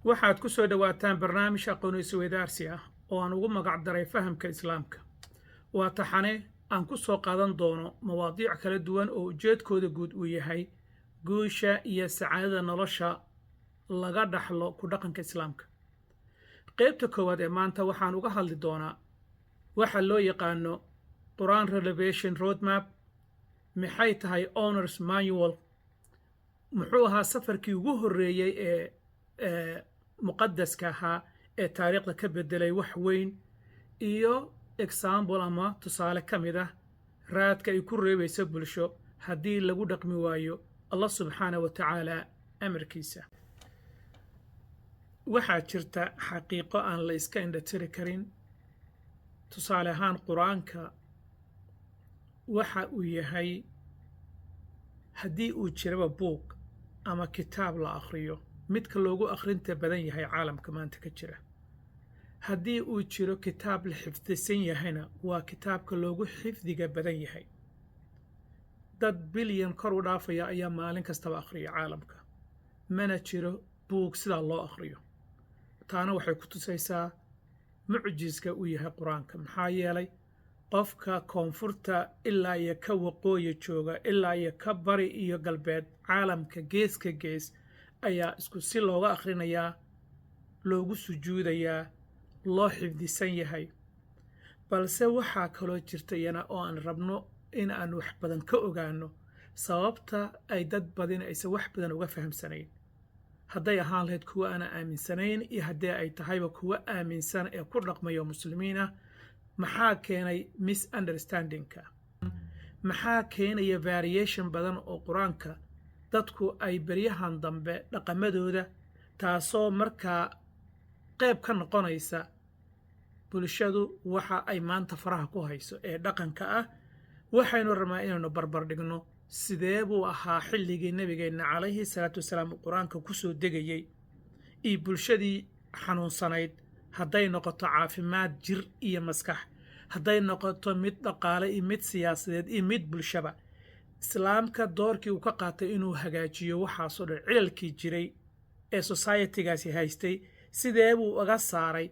waxaad ku soo dhawaataan barnaamij aqoon-is-weydaarsi ah oo aan ugu magac daray fahamka islaamka. waa taxane aan ku soo qaadan doono mawaadiic kala duwan oo ujeedkooda guud uu yahay guusha iyo sacaadada nolosha laga dhaxlo ku dhaqanka islaamka. qaybta koowaad ee maanta waxaan uga hadli doonaa waxa loo yaqaano Quran Revelation Roadmap, maxay tahay Owner's Manual, muxuu ahaa safarkii ugu horreeyey ee muqaddaska ahaa ee taariikhda ka beddelay wax weyn, iyo example ama tusaale ka mid ah raadka ay ku reebayso bulsho haddii lagu dhaqmi waayo Allah subxaanahu wa tacaala amarkiisa. waxaa jirta xaqiiqo aan la iska indhatiri karin. tusaale ahaan qur-aanka waxa uu yahay, haddii uu jiraba buug ama kitaab la akhriyo, midka loogu akhrinta badan yahay caalamka maanta ka jira. haddii uu jiro kitaab la xifdisan yahayna waa kitaabka loogu xifdiga badan yahay. dad bilyan kor u dhaafaya ayaa maalin kastaba akhriya caalamka, mana jiro buug sidaa loo akhriyo. taana waxay ku tusaysaa mucjiska uu yahay qur-aanka. maxaa yeelay qofka koonfurta ilaa iyo ka waqooyi jooga, ilaa iyo ka bari iyo galbeed, caalamka gees ka gees ayaa isku si looga akhrinayaa, loogu sujuudayaa, loo xifdisan yahay. balse waxaa kaloo jirta iyana oo aan rabno in aan wax badan ka ogaano sababta ay dad badin aysan wax badan uga fahamsanayn. hadday ahaan lahayd kuwa aana aaminsanayn iyo haddii ay tahayba kuwa aaminsan ee ku dhaqmayo muslimiin ah. maxaa keenay misunderstandingka? maxaa keenaya variation badan oo qur-aanka dadku ay beryahan dambe dhaqamadooda, taasoo markaa qayb ka noqonaysa bulshadu waxa ay maanta faraha ku hayso ee dhaqanka ah. waxaynu rabnaa inaynu barbar dhigno sidee buu ahaa xilligii nabigeenna calayhi salaatu wasalaam qur-aanka ku soo degayey, iyo bulshadii xanuunsanayd, hadday noqoto caafimaad jir iyo maskax, hadday noqoto mid dhaqaale iyo mid siyaasadeed iyo mid bulshaba. islaamka doorkii uu ka qaatay inuu hagaajiyo waxaasoo dhan cilalkii jiray ee societygaasi haystay, sidee buu uga saaray?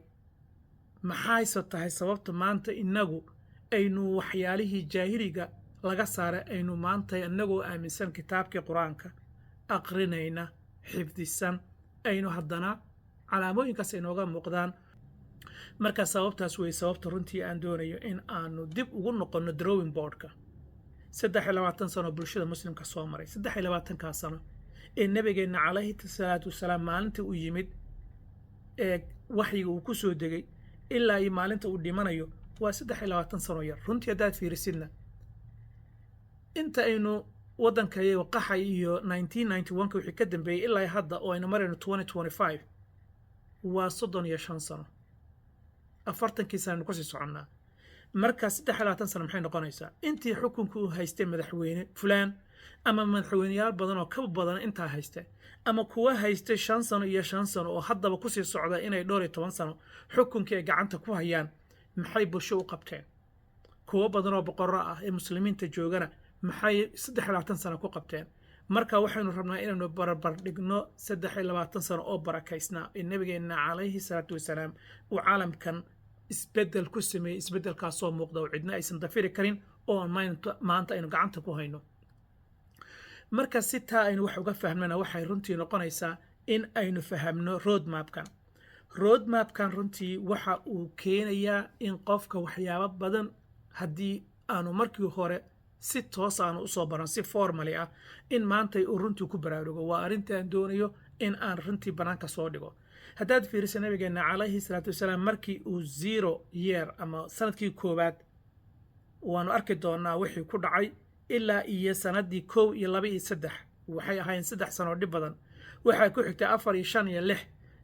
maxayse tahay sababta maanta innagu aynu waxyaalihii jaahiliga laga saaray aynu maanta innagoo aaminsan kitaabkii qur-aanka aqrinayna, xifdisan, aynu haddana calaamooyinkaas inooga muuqdaan? marka sababtaas wey sababta runtii aan doonayo in aanu dib ugu noqonno drawing boardka. 23 sano bulshada muslimka soo maray, 23 sano ee nabigeenna calayhi salaatu wasalaam maalintii uu yimid ee waxyiga uu ku soo degay ilaa iyo maalinta uu dhimanayo waa 23 sano yar. runtii haddaad fiirisidna inta aynu waddankayaga qaxay iyo 1991 wixii ka dambeeyey ilaa hadda oo aynu marayno 2025 waa 35 sano. 40 sano ku sii soconnaa. marka 23 sano maxay noqonaysaa? intii xukunka uu haystay madaxweyne fulaan, ama madaxweyneyaal badan oo ka badan intaa haysta, ama kuwa haystay 5 sano iyo 5 sano oo haddaba ku sii socda inay 12 sano xukunkii ay gacanta ku hayaan, maxay bulsho u qabteen? kuwa badan oo boqorro ah ee muslimiinta joogana maxay 23 sano ku qabteen? marka waxaynu rabnaa inaynu barbar dhigno 23 sano oo barakaysnaa ee nabigeenna calayhi salaatu wasalaam uu caalamkan isbeddel ku sameeyey, isbeddelkaasoo muuqda oo cidna aysan dafiri karin oo maanta aynu gacanta ku hayno. marka si taa aynu wax uga fahmnana waxay runtii noqonaysaa in aynu fahamno roadmapkan runtii waxa uu keenayaa in qofka waxyaabo badan, haddii aanu markii hore si toos aanu usoo baran, si formally ah, in maanta uu runtii ku baraarugo. waa arrintaan doonayo in aan runtii banaanka soo dhigo. haddaad fiiriso nabigeenna calayhi salaatu wasalaam markii uu 0 year ama sanadkii koowaad, waanu arki doonaa wixii ku dhacay, ilaa iyo sanadii 1 iyo 2 iyo 3 waxay ahaayeen 3 sano dhib badan. waxaa ku xigtay 4 iyo 5 iyo 6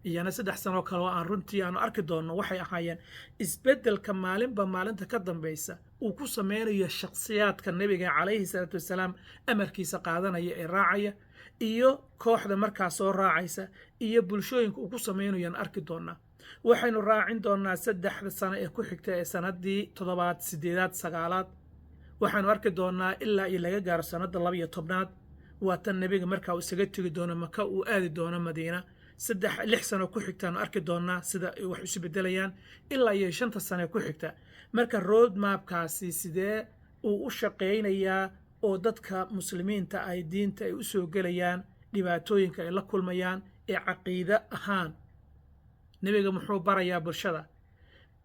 iyana 3 sano kale oo aan runtii aanu arki doonno. waxay ahaayeen isbeddelka maalinba maalinta ka dambaysa uu ku sameynayo shakhsiyaadka nabiga calayhi salaatu wasalaam amarkiisa qaadanaya ee raacaya, iyo kooxda markaas soo raacaysa, iyo bulshooyinka uu ku sameynayaan arki doonaa. waxaynu raacin doonaa 3 sano ee ku xigta ee sanadii 7aad, 8aad, 9aad. waxaanu arki doonaa ilaa iyo laga gaaro sanada 12aad. waa tan nabiga markaa uu isaga tegi doono maka uu aadi doono madiina, 6 sano ku xigtaan arki doonaa sida ay wax isu bedelayaan ilaa iyo 5 sano ku xigta marka road mapkaasi sidee uu u shaqeynayaa oo dadka muslimiinta ay diinta ay u soo gelayaan dhibaatooyinka ay la kulmayaan ee caqiida ahaan nabiga muxuu barayaa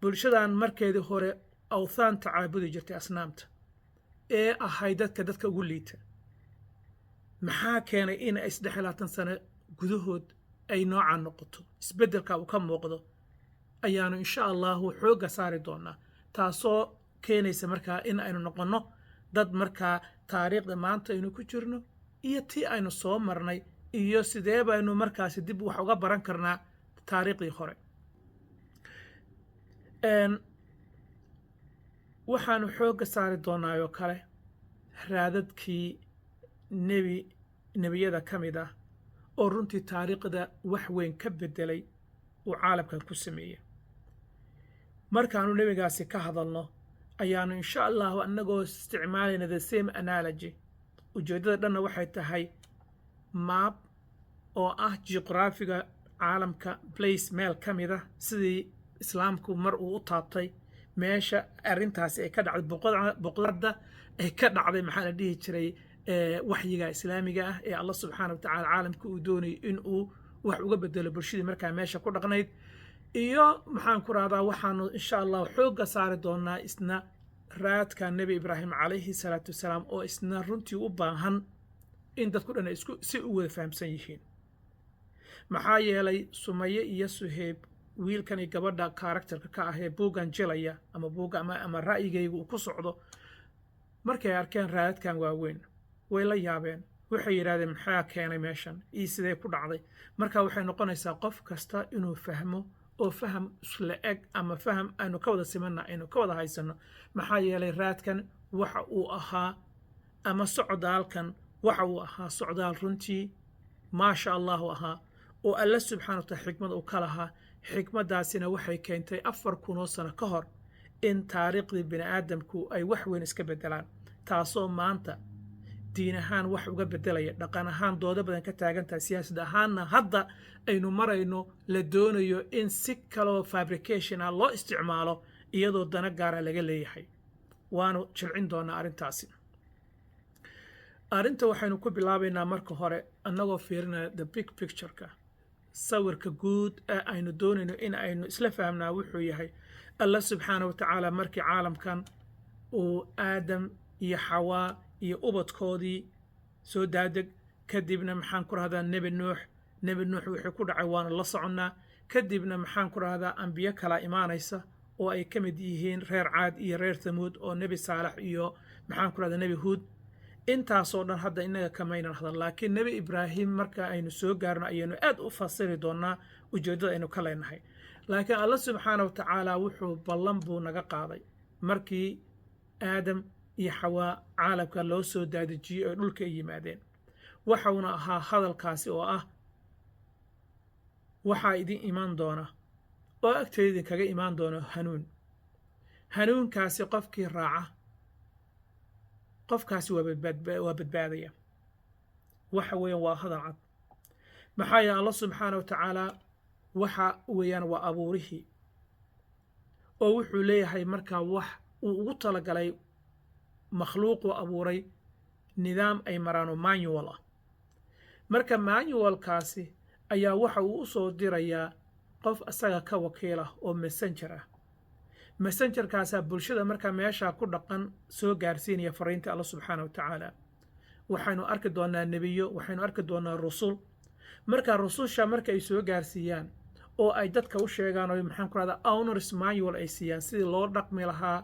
bulshadan markeedii hore awthaan tacaabudi jirtay asnaamta ee ahay dadka ugu liita maxaa keenay in ay 3 sano gudahood ay noocaan noqoto isbeddelka uu ka muuqdo ayaanu insha Allah xooga saari doonaa taasoo keenaysa markaa in aynu noqono dad markaa taariikhda maanta aynu ku jirno iyo tii aynu soo marnay iyo sidee baynu markaasi dib wax uga baran karnaa taariikhdii hore waxaanu xooga saari doonaa oo kale raadadkii nebiyada ka mid ah oo runtii taariikhda wax weyn ka bedelay uu caalamkan ku sameeyey markaanu nebigaasi ka hadalno ayaanu insha Allah annagoo isticmaalayna the same analogy ujeedada dhanna waxay tahay map oo ah geographiga caalamka place meel ka mid ah sidii islaamku mar uu u taabtay meesha arrintaasi ay ka dhacday boqorada ay ka dhacday maxaa la dhihi jiray waxyiga islaamiga ah ee Allah subhanahu wa ta'ala caalamka uu doonay in uu wax uga bedelo bulshadii markaa meesha ku dhaqnayd iyo maxaan ku raahdaa waxaanu insha Allah xooga saari doonaa isna raadka nabi Ibrahim alayhi salatu wasalaam oo isna runtii u baahan in dadku dhan isku si u wada fahamsan yihiin maxaa yeelay Sumaye iyo Suhayb wiilkan iyo gabadha characterka ka ah ee buugan jelaya ama ra'yigaygu uu ku socdo markay arkeen raadkan waaweyn way la yaabeen waxay yiraahdeen maxaa keenay meeshan iyo sidee ku dhacday marka waxay noqonaysaa qof kasta inuu fahmo oo faham isla eg ama faham aanu ka wada simanna aynu ka wada haysano maxaa yeelay raadkan waxa uu ahaa ama socdaalkan waxa uu ahaa socdaal runtii maasha Allah ahaa oo Allah subhanahu wa ta'ala xikmad uu ka lahaa xikmadaasina waxay keentay 4,000 sano ka hor in taariikhdii bini'aadamku ay wax weyn iska bedelaan taasoo maanta diin ahaan wax uga bedelaya dhaqan ahaan doodo badan ka taagantahay siyaasad ahaanna hadda aynu marayno la doonayo in si kaloo fabrication ah loo isticmaalo iyadoo dana gaara laga leeyahay waanu jilcin doonaa arrintaasi arrinta waxaynu ku bilaabaynaa marka hore annagoo fiirinaya the big picture-ka sawirka guud ee aynu doonayno in aynu isla fahamnaa wuxuu yahay Allah subhanahu wa ta'ala markii caalamkan uu aadam iyo xawaa iyo ubadkoodii soo daadeg kadibna maxaan ku rahdaa nebi nuux wixii ku dhacay waanu la soconnaa kadibna maxaan ku rahdaa ambiyo kala imaanaysa oo ay ka mid yihiin reer caad iyo reer thamuud oo nebi saalax iyo maxaan ku rahdaa nebi huud intaasoo dhan hadda inaga kamaynan hadal laakiin nebi ibraahim marka aynu soo gaarno ayaynu aad u fasiri doonaa ujeeddada aynu ka leenahay laakiin Allah subhanahu wa ta'ala wuxuu ballan buu naga qaaday markii aadam iyo xawaa caalamka loo soo daadejiyey oo dhulka ay yimaadeen waxauna ahaa hadalkaasi oo ah waxaa idin imaan doona oo agteeda idinkaga imaan doona hanuunkaasi qofkii raaca qofkaasi waa badbaadaya waxa weeyaan waa hadal cad maxaa yeelay Allah subhanahu wa ta'ala waxa weeyaan waa abuurihii oo wuxuu leeyahay markaa wax uu ugu talagalay makhluuq uu abuuray nidaam ay maraan manual ah marka manualkaasi ayaa waxa uu u soo dirayaa qof asaga ka wakiil ah oo messengerkaasa bulshada marka meesha ku dhaqan soo gaarsiinaya fariinta Allah subhanahu wa ta'ala waxaynu arki doonaa nebiyo waxaynu arki doonaa rusul marka rususha marka ay soo gaarsiiyaan oo ay dadka u sheegaan oo maxaan ku radaa owners manual ay siiyaan sidii loo dhaqmi lahaa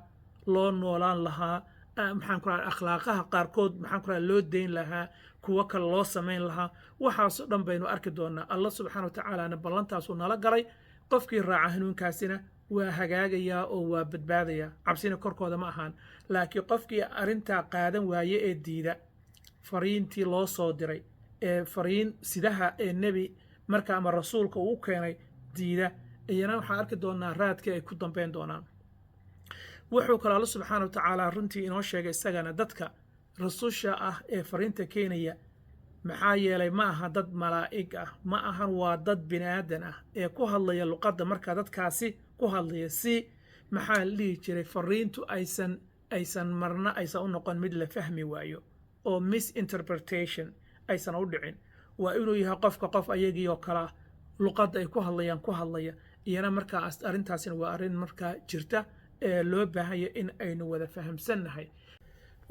loo noolaan lahaa maxaan ku radaa akhlaaqaha qaarkood maxaan ku radaa loo deyn lahaa kuwa kale loo sameyn lahaa waxaas dhan baynu arki doonaa Allah subhanahu wa ta'ala ballantaas uu nala galay qofkii raaca hanuunkaasina waa hagaagayaa oo waa badbaadayaa cabsina korkooda ma ahaan laakiin qofkii arrintaa qaadan waaye ee diida fariintii loo soo diray ee fariin sidaha ee nebi marka ama rasuulka uu keenay diida iyana waxaan arki doonaa raadkii ay ku dambeyn doonaan wuxuu kale Allah subhanahu wa ta'ala runtii inoo sheegay isagana dadka rasusha ah ee fariinta keenaya maxaa yeelay ma aha dad malaa'ig ah ma ahan waa dad bini aadan ah ee ku hadlaya luqadda markaa dadkaasi ku hadlaya si maxaa la dhihi jiray fariintu aysan marna aysan u noqon mid la fahmi waayo oo misinterpretation aysan u dhicin waa inuu yahay qofka qof ayagii oo kala luqadda ay ku hadlayaan ku hadlaya iyana markaa arrintaasina waa arrin markaa jirta ee loo baahanya in aynu wada fahamsannahay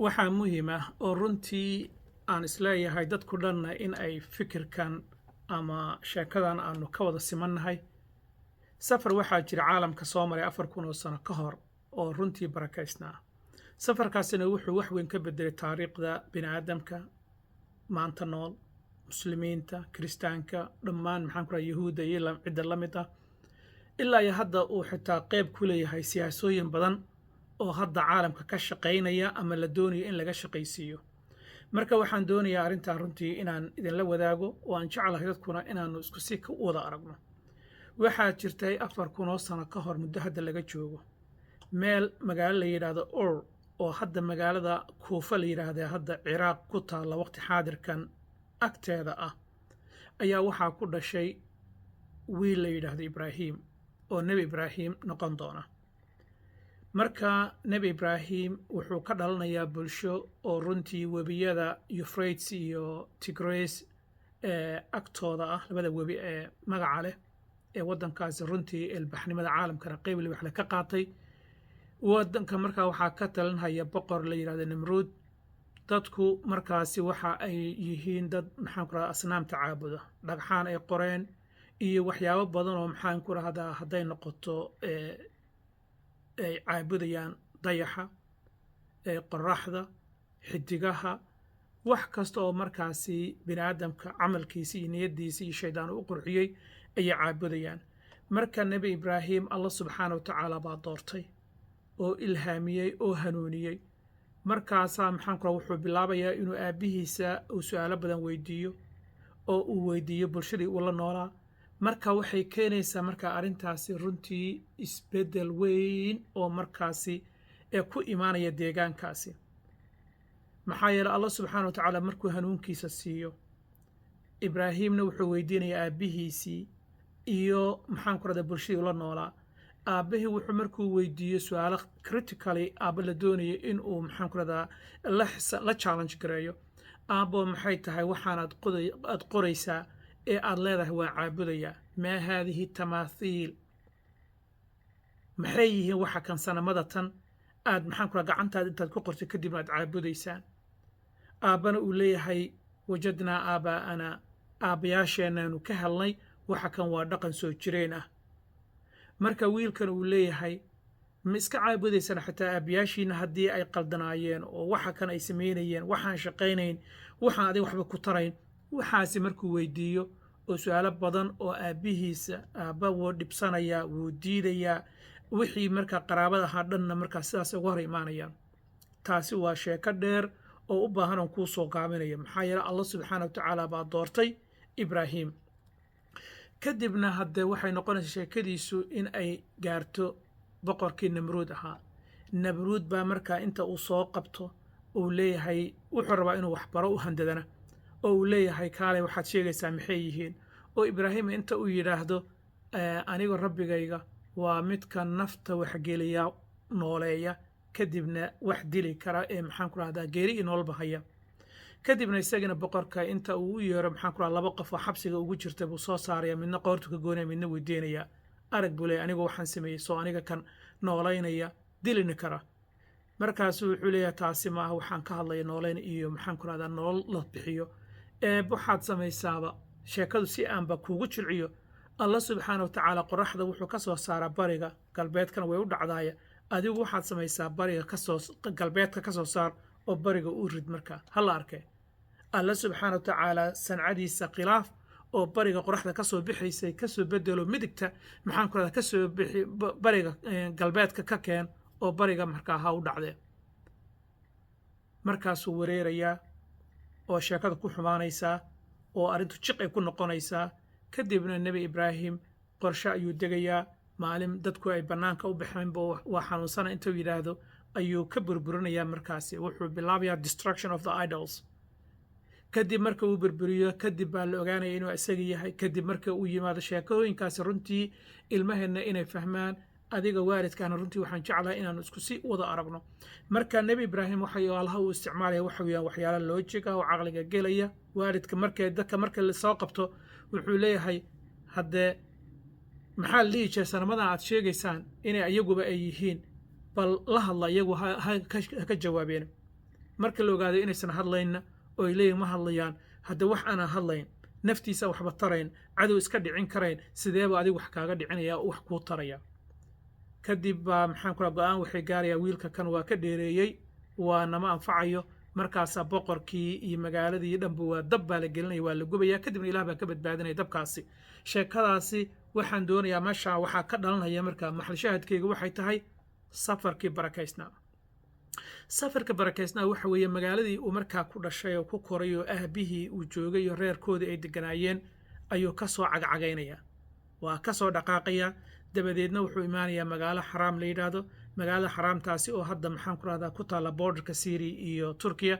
waxaa muhiim ah oo runtii aan isleeyahay dadku dhanna in ay fikirkan ama sheekadan aanu ka wada simannahay safar waxaa jira caalamka soo maray 4,000 oo sano ka hor oo runtii barakaysnaa safarkaasina wuxuu wax weyn ka bedelay taariikhda bini'aadamka maanta nool muslimiinta kiristaanka dhammaan maxaan ku rahaa yahuudda iyo cidda la mid ah ilaa iyo hadda uu xitaa qayb ku leeyahay siyaasooyin badan oo hadda caalamka ka shaqaynaya ama la doonayo in laga shaqaysiiyo marka waxaan doonayaa arrintan runtii inaan idinla wadaago oo aan jeclahay dadkuna inaannu isku si u wada aragno waxaa jirtay 4,000 oo sano ka hor muddo hadda laga joogo meel magaalo la yidhaahdo oo hadda magaalada kuufa la yidhaahda hadda ciraaq ku taalla waqti xaadirkan agteeda ah ayaa waxaa ku dhashay wiil la yidhaahdo ibraahim oo nebi ibraahim noqon doona marka nebi ibraahim wuxuu ka dhalanayaa bulsho oo runtii webiyada Euphrates iyo Tigris agtooda ah labada webi ee magaca leh ee waddankaasi runtii ilbaxnimada caalamkana qayb wax la ka qaatay waddanka markaa waxaa ka talinhaya boqor la yidhaahdo nimruud dadku markaasi waxa ay yihiin dad maxaan ku rahdaa asnaamta caabuda dhagxaan ay qoreen iyo waxyaabo badan oo maxaan ku rahdaa hadday noqoto ay caabudayaan dayaxa qoraxda xidigaha wax kasta oo markaasi bini'aadamka camalkiisa iyo niyadiisa iyo shaydaan u qurxiyey ayay caabudayaan marka nebi ibraahim allah subxaana wa tacaala baa doortay oo ilhaamiyey oo hanuuniyey markaasaa maxaan ku rahaa wuxuu bilaabayaa inuu aabbihiisa uu su'aalo badan weydiiyo oo uu weydiiyo bulshadii uu la noolaa marka waxay keenaysaa markaa arrintaasi runtii isbeddel weyn oo markaasi ee ku imaanaya deegaankaasi maxaa yeelay allah subxaana wa tacaala markuu hanuunkiisa siiyo ibraahimna wuxuu weydiinayaa aabbihiisii iyo maxaan ku rahdaa bulshadii ula noolaa aabbihii wuxuu markuu weydiiyo su'aalo critically aabba la doonayo in uu maxaan ku rahdaa la challenge gareeyo aabbo maxay tahay waxaanaad qoraysaa ee aad leedahay waa caabudayaa maa haadihi tamaathiil maxay yihiin waxa kan sanamada tan aad maxaan ku rahdaa gacantaada intaad ku qortay kadibna aad caabudaysaan aabbana uu leeyahay wajadnaa aabaa'ana aabbayaasheennaanu ka helnay waxa kan waa dhaqan soo jireen ah marka wiilkan uu leeyahay ma iska caabudaysaan xataa aabbayaashiina haddii ay qaldanaayeen oo waxa kan ay samaynayeen waxaan shaqaynayn waxaan adiga waxba ku tarayn waxaasi markuu weydiiyo oo su'aalo badan oo aabbihiisa aabba wuu dhibsanayaa wuu diidayaa wixii markaa qaraabada ahaa dhanna markaa sidaas uga hor imaanayaan taasi waa sheeko dheer oo u baahan oon kuu soo gaabinaya maxaa yeele allah subxaana wa tacaala baa doortay ibraahim kadibna haddee waxay noqonaysaa sheekadiisu in ay gaarto boqorkii namruud ahaa namruud baa markaa inta uu soo qabto uu leeyahay wuxuu rabaa inuu waxbaro u handadana oo uu leeyahay kaalay waxaad sheegaysaa maxay yihiin oo ibraahim inta uu yidhaahdo aniga rabbigayga waa midka nafta waxgeliya nooleeya kadibna wax dili kara ee maxaan ku rahdaa geeri iyo nololba haya kadibna isagana boqorka inta uu u yeero maxaan ku rahdaa 2 qof oo xabsiga ugu jirta buu soo saaraya midna qoortu ka goonaya midna weydiinaya arag buu leeyahay anigu waxaan sameeyey soo aniga kan noolaynaya dilina kara markaasuu wuxuu leeyahay taasi maaha waxaan ka hadlaya noolayn iyo maxaan ku rahdaa nolol la bixiyo waxaad samaysaaba sheekadu si aanba kuugu jilciyo allah subxaana wa tacaala qoraxda wuxuu ka soo saaraa bariga galbeedkana way u dhacdaaya adigu waxaad samaysaa bariga galbeedka ka soo saar oo bariga u rid markaa hala arkay allah subxaana wa tacaala sancadiisa khilaaf oo bariga qoraxda ka soo bixaysay ka soo bedelo midigta maxaan ku rahdaa ka soo bixi bariga galbeedka ka keen oo bariga markaa ha u dhacdee markaasuu wareerayaa oo sheekada ku xumaanaysaa oo arrintu jiq ay ku noqonaysaa kadibna nebi ibraahim qorshe ayuu degayaa maalin dadku ay bannaanka u baxeenba waa xanuunsana intuu yidhaahdo ayuu ka burburinayaa markaasi wuxuu bilaabayaa destruction of the idols kadib marka uu burburiyo kadib baa la ogaanaya inuu isaga yahay kadib marka uu yimaado sheekooyinkaasi runtii ilmaheenna inay fahmaan adiga waalidkaana runtii waxaan jeclahay inaan isku si wada aragno marka nebi ibraahim waxay allaha uu isticmaalaya waxa weeyaan waxyaala loojiga oo caqliga gelaya waalidka dadka marka la soo qabto wuxuu leeyahay haddee maxaa la dhihi jiray sanamadan aad sheegaysaan inay iyaguba ay yihiin bal la hadla iyagu ka jawaabeen marka la ogaado inaysan hadlayna oo ay leeyihin ma hadlayaan hadda wax aanan hadlayn naftiisa waxba tarayn cadow iska dhicin karayn sideeba adigu wax kaaga dhicinaya wax kuu taraya kadib baa maxaan kula go'aan waxay gaarayaa wiilka kan waa ka dheereeyey waa nama anfacayo markaasaa boqorkii iyo magaaladii dhanba waa dab baa la gelinaya waa la gubaya kadibna ilaah baa ka badbaadinaya dabkaasi sheekadaasi waxaan doonayaa meesha waxaa ka dhalanaya marka maxal shaahadkeyga waxay tahay safarkii barakaysnaa safarka barakaysnaa waxa weeye magaaladii uu markaa ku dhashay oo ku koray oo aabihii uu joogay iyo reerkoodii ay deganaayeen ayuu ka soo cagcagaynaya waa ka soo dhaqaaqaya dabadeedna wuxuu imaanayaa magaalo xaraam la yidhaahdo magaalada xaraamtaasi oo hadda maxaan ku rahdaa ku taalla borderka Syria iyo Turkiya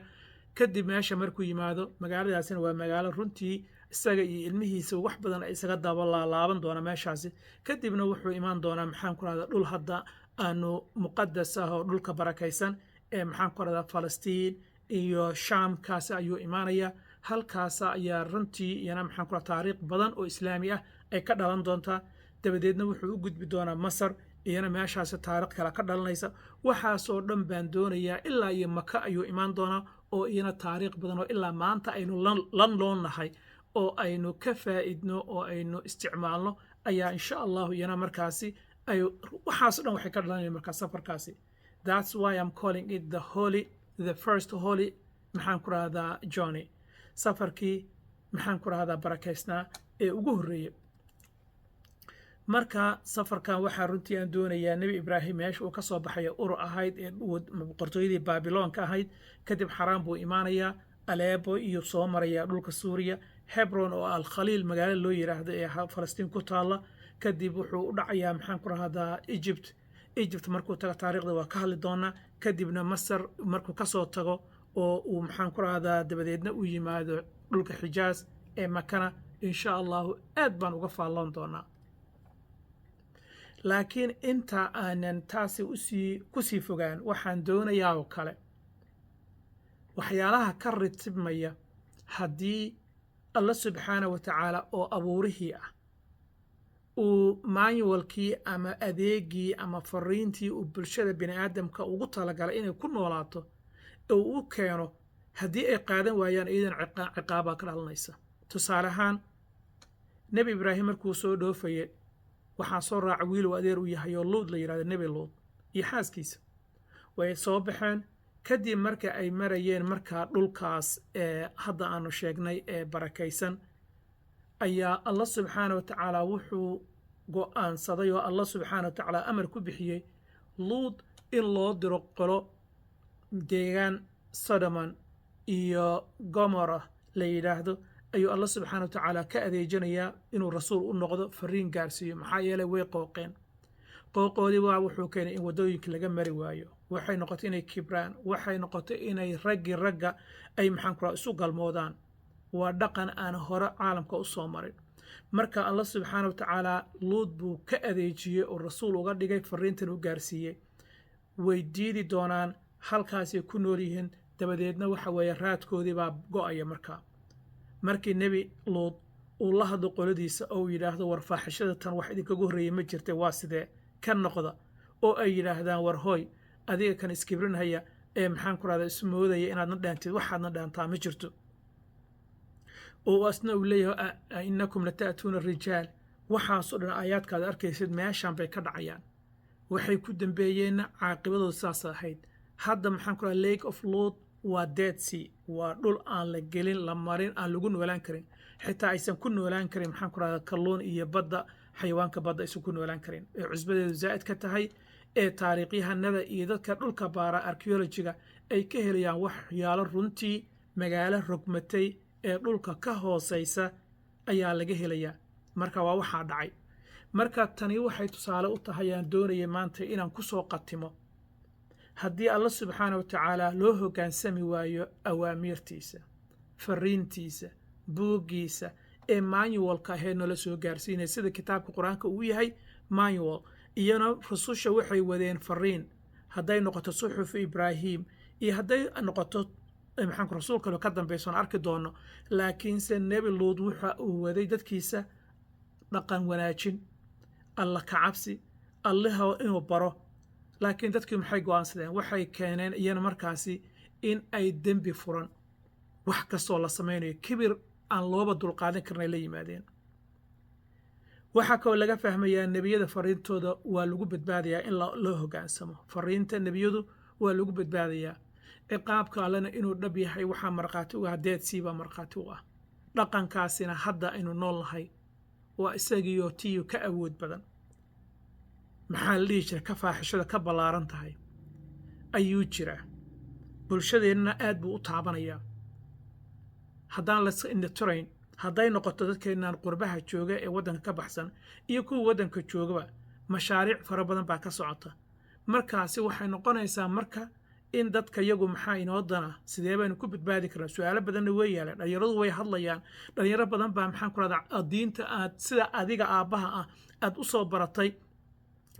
kadib meesha markuu yimaado magaaladaasina waa magaalo runtii isaga iyo ilmihiisa wax badan ay isaga dabalaaban doona meeshaasi kadibna wuxuu imaan doonaa maxaan ku rahdaa dhul hadda aanu muqadas ah oo dhulka barakaysan ee maxaan ku rahdaa Falastiin iyo Shaamkaasi ayuu imaanaya halkaas ayaa runtii iyana maxaan ku rahdaa taariikh badan oo islaami ah ay ka dhalan doontaa dabadeedna wuxuu u gudbi doonaa Masar iyana meeshaasi taariikh kale ka dhalanaysa waxaasoo dhan baan doonayaa ilaa iyo Maka ayuu imaan doonaa oo iyana taariikh badan oo ilaa maanta aynu lan loonahay oo aynu ka faa'iidno oo aynu isticmaalno ayaa insha Allah iyana markaasi ay waxaasoo dhan waxay ka dhalanayaan markaa safarkaasi that's why I'm calling it the first holy maxaan ku rahdaa journey safarkii maxaan ku rahdaa barakaysnaa ee ugu horreeyay marka safarkan waxaa runtii aan doonayaa nebi ibraahim meesha uu ka soo baxaya ur ahayd ee boqortooyadii baabiloonka ahayd kadib xaraam buu imaanayaa aleebo iyo soo maraya dhulka suuriya hebron oo alkhaliil magaalo loo yiraahdo ee falastiin ku taalla kadib wuxuu u dhacayaa maxaan ku rahdaa egypt markuu tago taariikhda waa ka hadli doonaa kadibna masar markuu ka soo tago oo uu maxaan ku rahdaa dabadeedna u yimaado dhulka xijaas ee makana insha allahu aad baan uga faalloon doonaa laakiin inta aanan taasi ku sii fogaan waxaan doonayaa oo kale waxyaalaha ka ritibmaya haddii alla subxaana wa tacaala oo abuurihii ah uu maanyuwalkii ama adeegii ama fariintii uu bulshada bini aadamka ugu talagalay inay ku noolaato oo u keeno haddii ay qaadan waayaan iidan ciqaabaa ka dhalanaysa tusaale ahaan nebi ibraahim markuu soo dhoofaye waxaa soo raaca wiil uu adeer u yahay oo luud la yidhahdo nebi luud iyo xaaskiisa way soo baxeen kadib marka ay marayeen markaa dhulkaas ee hadda aanu sheegnay ee barakaysan ayaa allah subxaana wa tacaala wuxuu go'aansaday oo allah subxaana wa tacaala amar ku bixiyey luud in loo diro qolo deegaan sodoman iyo gomora la yidhaahdo ayuu allah subxaana wa tacaala ka adeejinayaa inuu rasuul u noqdo fariin gaarsiiyo maxaa yeelay way qooqeen qooqoodii waa wuxuu keenay in waddooyinka laga mari waayo waxay noqotay inay kibraan waxay noqotay inay ragga ay maxaan ku rahaa isu galmoodaan waa dhaqan aan hore caalamka u soo marin marka allah subxaana wa tacaala luud buu ka adeejiyey oo rasuul uga dhigay fariintan u gaarsiiyey way diidi doonaan halkaasay ku nool yihiin dabadeedna waxa weeye raadkoodii baa go'aya markii nebi luud uu la hadlo qoladiisa oo yidhaahdo war faaxishada tan wax idinkagu horreeyey ma jirta waa sidee ka noqda oo ay yidhaahdaan war hooy adiga kan iskibrinhaya ee maxaan ku rahdaa ismoodaya inaadna dhaantid waxaadna dhaantaa ma jirto oo asna uu leeyahay innakum lata'tuuna rijaal waxaasoo dhan aayaadkaada arkaysid meeshaan bay ka dhacayaan waxay ku dambeeyeenna caaqibadooda saas ahayd hadda maxaan ku rahdaa lake of Lod waa dead sea waa dhul aan la gelin la marin aan lagu noolaan karin xitaa aysan ku noolaan karin maxaan ku rahdaa kalluun iyo badda xayawaanka badda aysan ku noolaan karin ee cusbadeedu zaa'id ka tahay ee taariikhyahanada iyo dadka dhulka baara archaeologiga ay ka helayaan waxyaalo runtii magaalo rogmatay ee dhulka ka hooseysa ayaa laga helayaa marka waa waxaa dhacay marka tani waxay tusaale u tahay aan doonayay maanta inaan ku soo qatimo haddii allah subxaana wa tacaala loo hoggaansami waayo awaamiirtiisa fariintiisa buuggiisa ee manualka ahee nala soo gaarsiinaya sida kitaabka qur-aanka uu yahay manual iyana rususha waxay wadeen fariin hadday noqoto suxuf ibraahim iyo hadday noqoto maxaanku rasuul kaloo ka dambaysoon arki doono laakiinse nebi luud waxa uu waday dadkiisa dhaqan wanaajin alla ka cabsi allaha inuu baro laakiin dadkii maxay go'aansadeen waxay keeneen iyana markaasi in ay dembi furan wax kastoo la samaynayo kibir aan looba dulqaadan karnay la yimaadeen waxaa kaloo laga fahmayaa nebiyada fariintooda waa lagu badbaadayaa in loo hoggaansamo fariinta nebiyadu waa lagu badbaadayaa ciqaabka allena inuu dhab yahay waxaa markhaati u ah deedsiibaa markhaati u ah dhaqankaasina hadda aynu nool nahay waa isagiioo tiyu ka awood badan maxaa la dhihi jira ka faaxishada ka ballaaran tahay ayuu jiraa bulshadeennana aad buu u taabanayaa haddaan laska indhatirayn hadday noqoto dadkeennaan qurbaha jooga ee waddanka ka baxsan iyo kuwa waddanka joogaba mashaariic fara badan baa ka socota markaasi waxay noqonaysaa marka in dadka yagu maxaa inoo dana sidee baynu ku badbaadi karnaa su-aalo badanna way yaalaan dhallinyaradu way hadlayaan dhallinyaro badan baa maxaan ku rahdaa diinta aad sida adiga aabbaha ah aad u soo baratay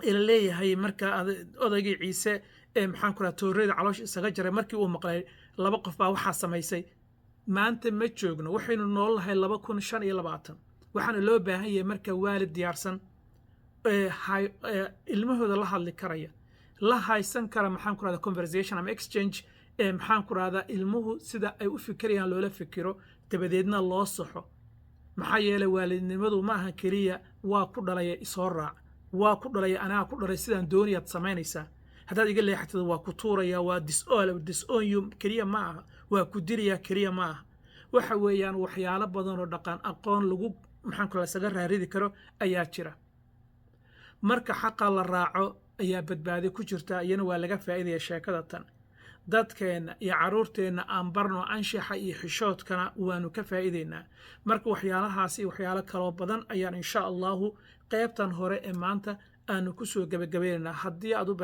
ila leeyahay marka odaygii ciise ee maxaan ku rahdaa toorada caloosha isaga jaray markii uu maqlay laba qof baa waxaa samaysay maanta ma joogno waxaynu nool nahay 2025 waxaana loo baahan yahay marka waalid diyaarsan ilmahooda la hadli karaya la haysan kara maxaan ku rahdaa conversation ama exchange maxaan ku rahdaa ilmuhu sida ay u fikirayaan loola fikiro dabadeedna loo saxo maxaa yeelay waalidnimadu ma aha keliya waa ku dhalaya isoo raac waa ku dhalaya anaa ku dhalay sidaan doonayaad samaynaysaa haddaad iga leexatid waa ku tuuraya waa disoon you keliya ma aha waa ku dilaya keliya ma aha waxa weeyaan waxyaalo badan oo dhaqan aqoon lagu maxaan ku lasaga raaridi karo ayaa jira marka xaqa la raaco ayaa badbaadi ku jirta iyana waa laga faa'iidaya sheekada tan dadkeenna iyo carruurteenna aan barno anshaxa iyo xishoodkana waanu ka faa'iidaynaa marka waxyaalahaas iyo waxyaalo kaloo badan ayaan insha allahu qaybtan hore ee maanta aanu ku soo gebagabaynaynaa haddii aad u